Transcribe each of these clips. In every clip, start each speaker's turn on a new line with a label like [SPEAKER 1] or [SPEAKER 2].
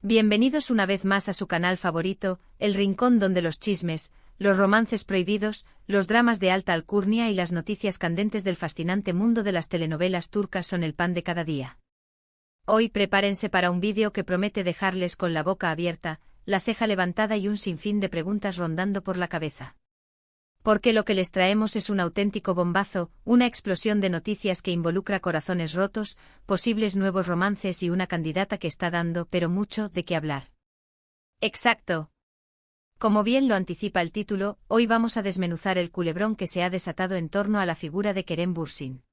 [SPEAKER 1] Bienvenidos una vez más a su canal favorito, el rincón donde los chismes, los romances prohibidos, los dramas de alta alcurnia y las noticias candentes del fascinante mundo de las telenovelas turcas son el pan de cada día. Hoy prepárense para un vídeo que promete dejarles con la boca abierta, la ceja levantada y un sinfín de preguntas rondando por la cabeza. Porque lo que les traemos es un auténtico bombazo, una explosión de noticias que involucra corazones rotos, posibles nuevos romances y una candidata que está dando, pero mucho, de qué hablar. Exacto. Como bien lo anticipa el título, hoy vamos a desmenuzar el culebrón que se ha desatado en torno a la figura de Kerem Bürsin.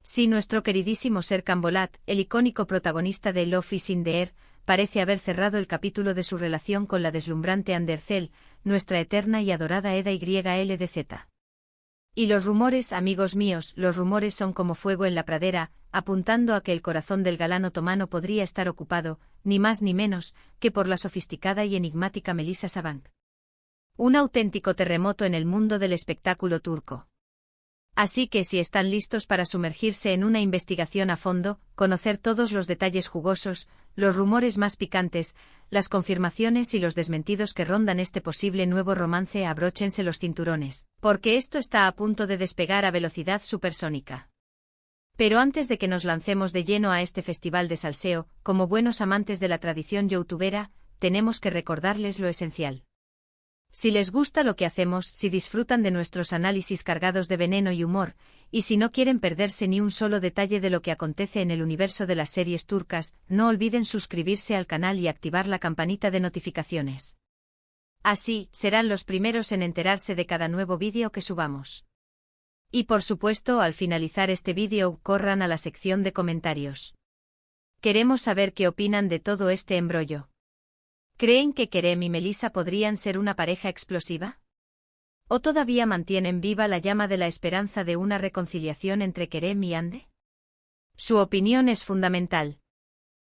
[SPEAKER 1] Sí, nuestro queridísimo Serkan Bolat, el icónico protagonista de Love is in the Air, parece haber cerrado el capítulo de su relación con la deslumbrante Hande Erçel, nuestra eterna y adorada Eda YLDZ. Y los rumores, amigos míos, los rumores son como fuego en la pradera, apuntando a que el corazón del galán otomano podría estar ocupado, ni más ni menos, que por la sofisticada y enigmática Melisa Sabank. Un auténtico terremoto en el mundo del espectáculo turco. Así que si están listos para sumergirse en una investigación a fondo, conocer todos los detalles jugosos, los rumores más picantes, las confirmaciones y los desmentidos que rondan este posible nuevo romance, abróchense los cinturones, porque esto está a punto de despegar a velocidad supersónica. Pero antes de que nos lancemos de lleno a este festival de salseo, como buenos amantes de la tradición youtubera, tenemos que recordarles lo esencial. Si les gusta lo que hacemos, si disfrutan de nuestros análisis cargados de veneno y humor, y si no quieren perderse ni un solo detalle de lo que acontece en el universo de las series turcas, no olviden suscribirse al canal y activar la campanita de notificaciones. Así, serán los primeros en enterarse de cada nuevo vídeo que subamos. Y por supuesto, al finalizar este vídeo, corran a la sección de comentarios. Queremos saber qué opinan de todo este embrollo. ¿Creen que Kerem y Melisa podrían ser una pareja explosiva? ¿O todavía mantienen viva la llama de la esperanza de una reconciliación entre Kerem y Hande? Su opinión es fundamental.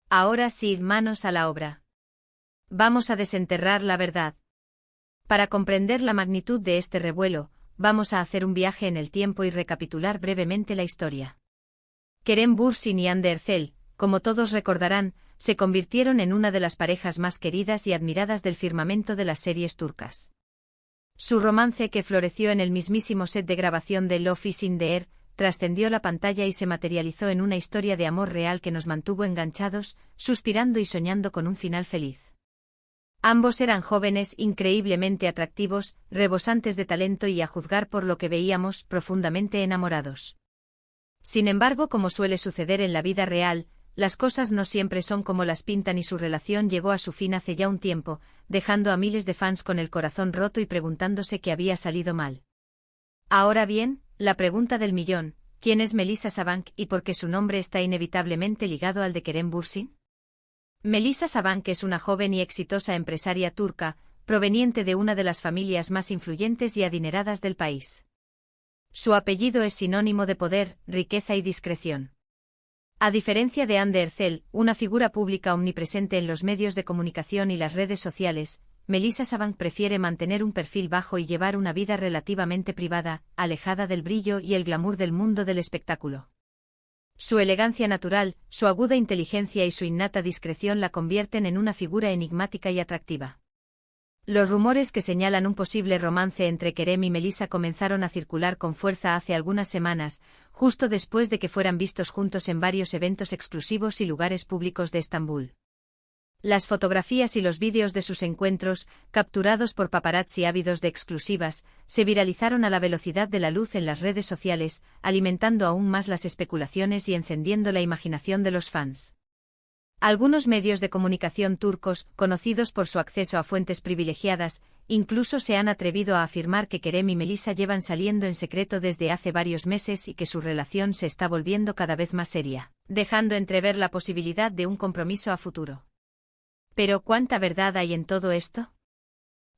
[SPEAKER 1] Ahora sí, manos a la obra. Vamos a desenterrar la verdad. Para comprender la magnitud de este revuelo, vamos a hacer un viaje en el tiempo y recapitular brevemente la historia. Kerem Bürsin y Hande Erçel, como todos recordarán, se convirtieron en una de las parejas más queridas y admiradas del firmamento de las series turcas. Su romance, que floreció en el mismísimo set de grabación de Love is in the Air, trascendió la pantalla y se materializó en una historia de amor real que nos mantuvo enganchados, suspirando y soñando con un final feliz. Ambos eran jóvenes, increíblemente atractivos, rebosantes de talento y, a juzgar por lo que veíamos, profundamente enamorados. Sin embargo, como suele suceder en la vida real, las cosas no siempre son como las pintan y su relación llegó a su fin hace ya un tiempo, dejando a miles de fans con el corazón roto y preguntándose qué había salido mal. Ahora bien, la pregunta del millón, ¿quién es Melisa Sabank y por qué su nombre está inevitablemente ligado al de Kerem Bürsin? Melisa Sabank es una joven y exitosa empresaria turca, proveniente de una de las familias más influyentes y adineradas del país. Su apellido es sinónimo de poder, riqueza y discreción. A diferencia de Hande Erçel, una figura pública omnipresente en los medios de comunicación y las redes sociales, Melisa Sabank prefiere mantener un perfil bajo y llevar una vida relativamente privada, alejada del brillo y el glamour del mundo del espectáculo. Su elegancia natural, su aguda inteligencia y su innata discreción la convierten en una figura enigmática y atractiva. Los rumores que señalan un posible romance entre Kerem y Melisa comenzaron a circular con fuerza hace algunas semanas, justo después de que fueran vistos juntos en varios eventos exclusivos y lugares públicos de Estambul. Las fotografías y los vídeos de sus encuentros, capturados por paparazzi ávidos de exclusivas, se viralizaron a la velocidad de la luz en las redes sociales, alimentando aún más las especulaciones y encendiendo la imaginación de los fans. Algunos medios de comunicación turcos, conocidos por su acceso a fuentes privilegiadas, incluso se han atrevido a afirmar que Kerem y Melisa llevan saliendo en secreto desde hace varios meses y que su relación se está volviendo cada vez más seria, dejando entrever la posibilidad de un compromiso a futuro. ¿Pero cuánta verdad hay en todo esto?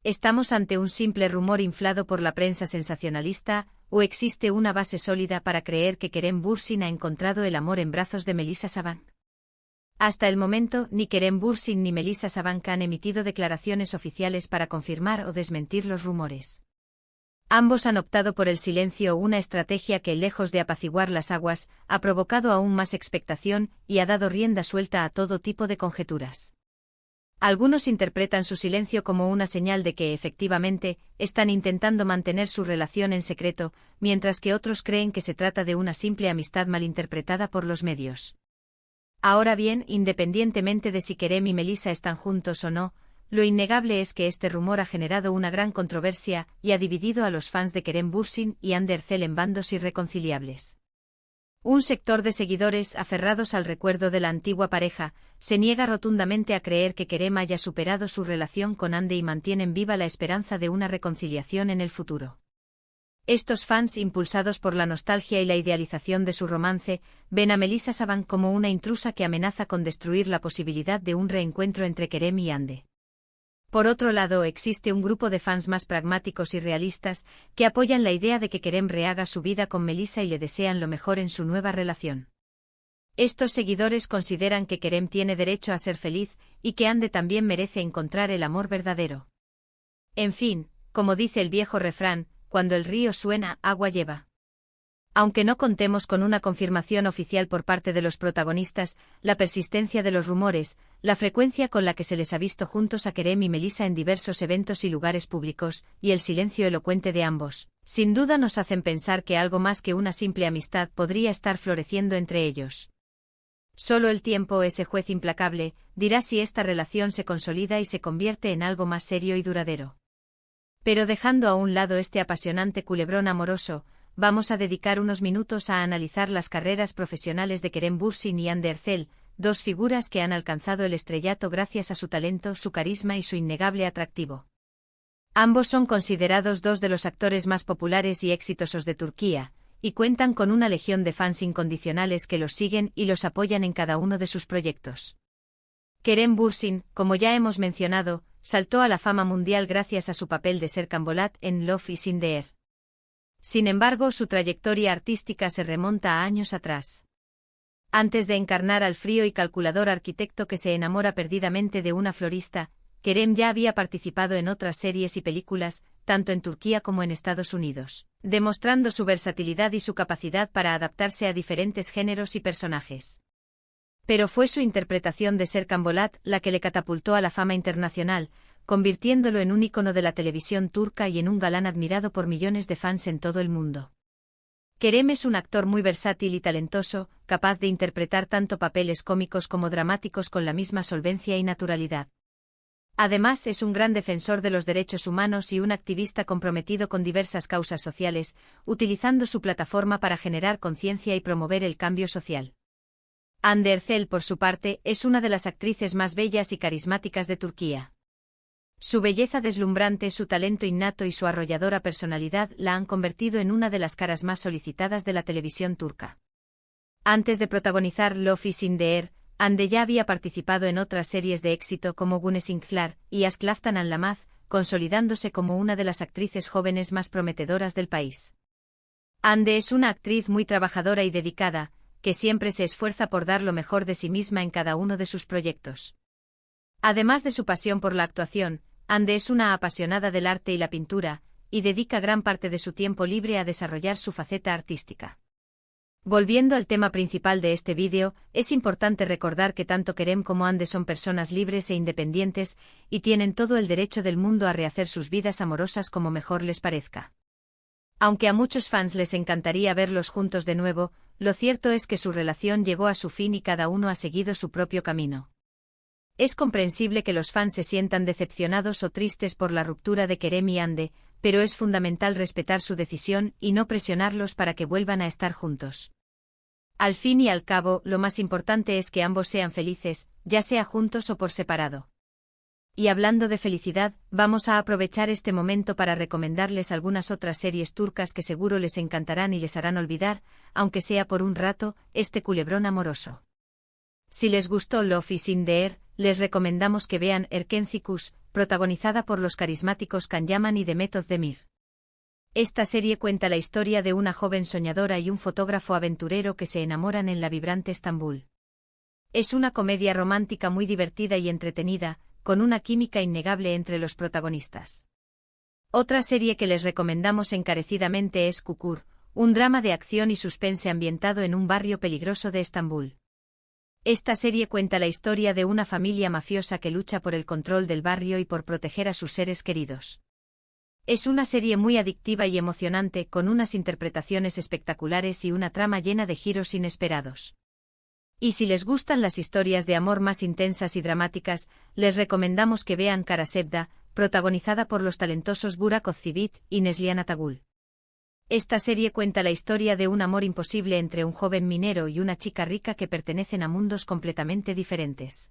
[SPEAKER 1] ¿Estamos ante un simple rumor inflado por la prensa sensacionalista, o existe una base sólida para creer que Kerem Bürsin ha encontrado el amor en brazos de Melisa Sabank? Hasta el momento, ni Kerem Bürsin ni Melisa Sabank han emitido declaraciones oficiales para confirmar o desmentir los rumores. Ambos han optado por el silencio, una estrategia que, lejos de apaciguar las aguas, ha provocado aún más expectación y ha dado rienda suelta a todo tipo de conjeturas. Algunos interpretan su silencio como una señal de que, efectivamente, están intentando mantener su relación en secreto, mientras que otros creen que se trata de una simple amistad malinterpretada por los medios. Ahora bien, independientemente de si Kerem y Melissa están juntos o no, lo innegable es que este rumor ha generado una gran controversia y ha dividido a los fans de Kerem Bürsin y Hande Erçel en bandos irreconciliables. Un sector de seguidores aferrados al recuerdo de la antigua pareja se niega rotundamente a creer que Kerem haya superado su relación con Hande y mantienen viva la esperanza de una reconciliación en el futuro. Estos fans, impulsados por la nostalgia y la idealización de su romance, ven a Melissa Saban como una intrusa que amenaza con destruir la posibilidad de un reencuentro entre Kerem y Hande. Por otro lado, existe un grupo de fans más pragmáticos y realistas que apoyan la idea de que Kerem rehaga su vida con Melissa y le desean lo mejor en su nueva relación. Estos seguidores consideran que Kerem tiene derecho a ser feliz y que Hande también merece encontrar el amor verdadero. En fin, como dice el viejo refrán, cuando el río suena, agua lleva. Aunque no contemos con una confirmación oficial por parte de los protagonistas, la persistencia de los rumores, la frecuencia con la que se les ha visto juntos a Kerem y Melissa en diversos eventos y lugares públicos, y el silencio elocuente de ambos, sin duda nos hacen pensar que algo más que una simple amistad podría estar floreciendo entre ellos. Solo el tiempo, ese juez implacable, dirá si esta relación se consolida y se convierte en algo más serio y duradero. Pero dejando a un lado este apasionante culebrón amoroso, vamos a dedicar unos minutos a analizar las carreras profesionales de Kerem Bürsin y Hande Erçel, dos figuras que han alcanzado el estrellato gracias a su talento, su carisma y su innegable atractivo. Ambos son considerados dos de los actores más populares y exitosos de Turquía, y cuentan con una legión de fans incondicionales que los siguen y los apoyan en cada uno de sus proyectos. Kerem Bürsin, como ya hemos mencionado, saltó a la fama mundial gracias a su papel de Serkan Bolat en Love is in the Air. Sin embargo, su trayectoria artística se remonta a años atrás. Antes de encarnar al frío y calculador arquitecto que se enamora perdidamente de una florista, Kerem ya había participado en otras series y películas, tanto en Turquía como en Estados Unidos, demostrando su versatilidad y su capacidad para adaptarse a diferentes géneros y personajes. Pero fue su interpretación de Serkan Bolat la que le catapultó a la fama internacional, convirtiéndolo en un ícono de la televisión turca y en un galán admirado por millones de fans en todo el mundo. Kerem es un actor muy versátil y talentoso, capaz de interpretar tanto papeles cómicos como dramáticos con la misma solvencia y naturalidad. Además, es un gran defensor de los derechos humanos y un activista comprometido con diversas causas sociales, utilizando su plataforma para generar conciencia y promover el cambio social. Hande Erçel, por su parte, es una de las actrices más bellas y carismáticas de Turquía. Su belleza deslumbrante, su talento innato y su arrolladora personalidad la han convertido en una de las caras más solicitadas de la televisión turca. Antes de protagonizar Love is in the Air, Hande ya había participado en otras series de éxito como Güneşinkler y Aşk Laftan Anlamaz, consolidándose como una de las actrices jóvenes más prometedoras del país. Hande es una actriz muy trabajadora y dedicada, que siempre se esfuerza por dar lo mejor de sí misma en cada uno de sus proyectos. Además de su pasión por la actuación, Hande es una apasionada del arte y la pintura, y dedica gran parte de su tiempo libre a desarrollar su faceta artística. Volviendo al tema principal de este vídeo, es importante recordar que tanto Kerem como Hande son personas libres e independientes, y tienen todo el derecho del mundo a rehacer sus vidas amorosas como mejor les parezca. Aunque a muchos fans les encantaría verlos juntos de nuevo, lo cierto es que su relación llegó a su fin y cada uno ha seguido su propio camino. Es comprensible que los fans se sientan decepcionados o tristes por la ruptura de Kerem y Hande, pero es fundamental respetar su decisión y no presionarlos para que vuelvan a estar juntos. Al fin y al cabo, lo más importante es que ambos sean felices, ya sea juntos o por separado. Y hablando de felicidad, vamos a aprovechar este momento para recomendarles algunas otras series turcas que seguro les encantarán y les harán olvidar, aunque sea por un rato, este culebrón amoroso. Si les gustó Love is in the Air, les recomendamos que vean Erkenci Kuş, protagonizada por los carismáticos Can Yaman y Demet Özdemir. Esta serie cuenta la historia de una joven soñadora y un fotógrafo aventurero que se enamoran en la vibrante Estambul. Es una comedia romántica muy divertida y entretenida, con una química innegable entre los protagonistas. Otra serie que les recomendamos encarecidamente es Kukur, un drama de acción y suspense ambientado en un barrio peligroso de Estambul. Esta serie cuenta la historia de una familia mafiosa que lucha por el control del barrio y por proteger a sus seres queridos. Es una serie muy adictiva y emocionante, con unas interpretaciones espectaculares y una trama llena de giros inesperados. Y si les gustan las historias de amor más intensas y dramáticas, les recomendamos que vean Kara Sevda, protagonizada por los talentosos Burak Özçivit y Neslihan Atagül. Esta serie cuenta la historia de un amor imposible entre un joven minero y una chica rica que pertenecen a mundos completamente diferentes.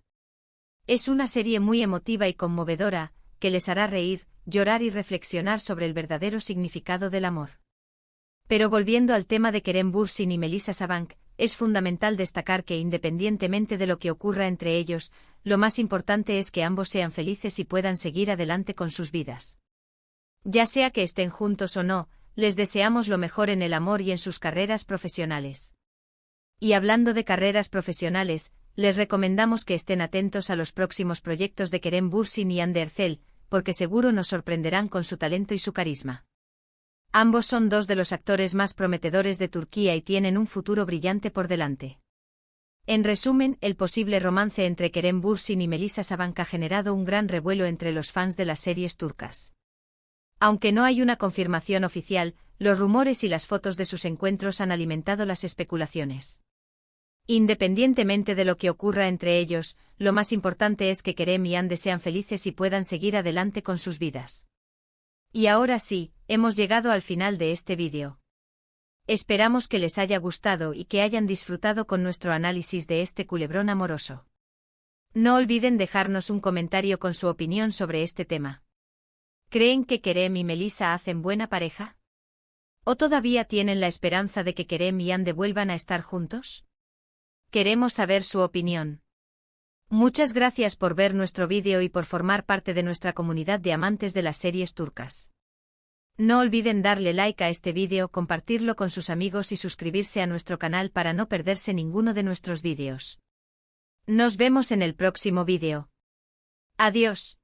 [SPEAKER 1] Es una serie muy emotiva y conmovedora, que les hará reír, llorar y reflexionar sobre el verdadero significado del amor. Pero volviendo al tema de Kerem Bürsin y Melisa Sabank, es fundamental destacar que independientemente de lo que ocurra entre ellos, lo más importante es que ambos sean felices y puedan seguir adelante con sus vidas. Ya sea que estén juntos o no, les deseamos lo mejor en el amor y en sus carreras profesionales. Y hablando de carreras profesionales, les recomendamos que estén atentos a los próximos proyectos de Kerem Bürsin y Hande Erçel, porque seguro nos sorprenderán con su talento y su carisma. Ambos son dos de los actores más prometedores de Turquía y tienen un futuro brillante por delante. En resumen, el posible romance entre Kerem Bürsin y Melisa Sabank ha generado un gran revuelo entre los fans de las series turcas. Aunque no hay una confirmación oficial, los rumores y las fotos de sus encuentros han alimentado las especulaciones. Independientemente de lo que ocurra entre ellos, lo más importante es que Kerem y Hande sean felices y puedan seguir adelante con sus vidas. Y ahora sí, hemos llegado al final de este vídeo. Esperamos que les haya gustado y que hayan disfrutado con nuestro análisis de este culebrón amoroso. No olviden dejarnos un comentario con su opinión sobre este tema. ¿Creen que Kerem y Melisa hacen buena pareja? ¿O todavía tienen la esperanza de que Kerem y Hande vuelvan a estar juntos? Queremos saber su opinión. Muchas gracias por ver nuestro vídeo y por formar parte de nuestra comunidad de amantes de las series turcas. No olviden darle like a este vídeo, compartirlo con sus amigos y suscribirse a nuestro canal para no perderse ninguno de nuestros vídeos. Nos vemos en el próximo vídeo. Adiós.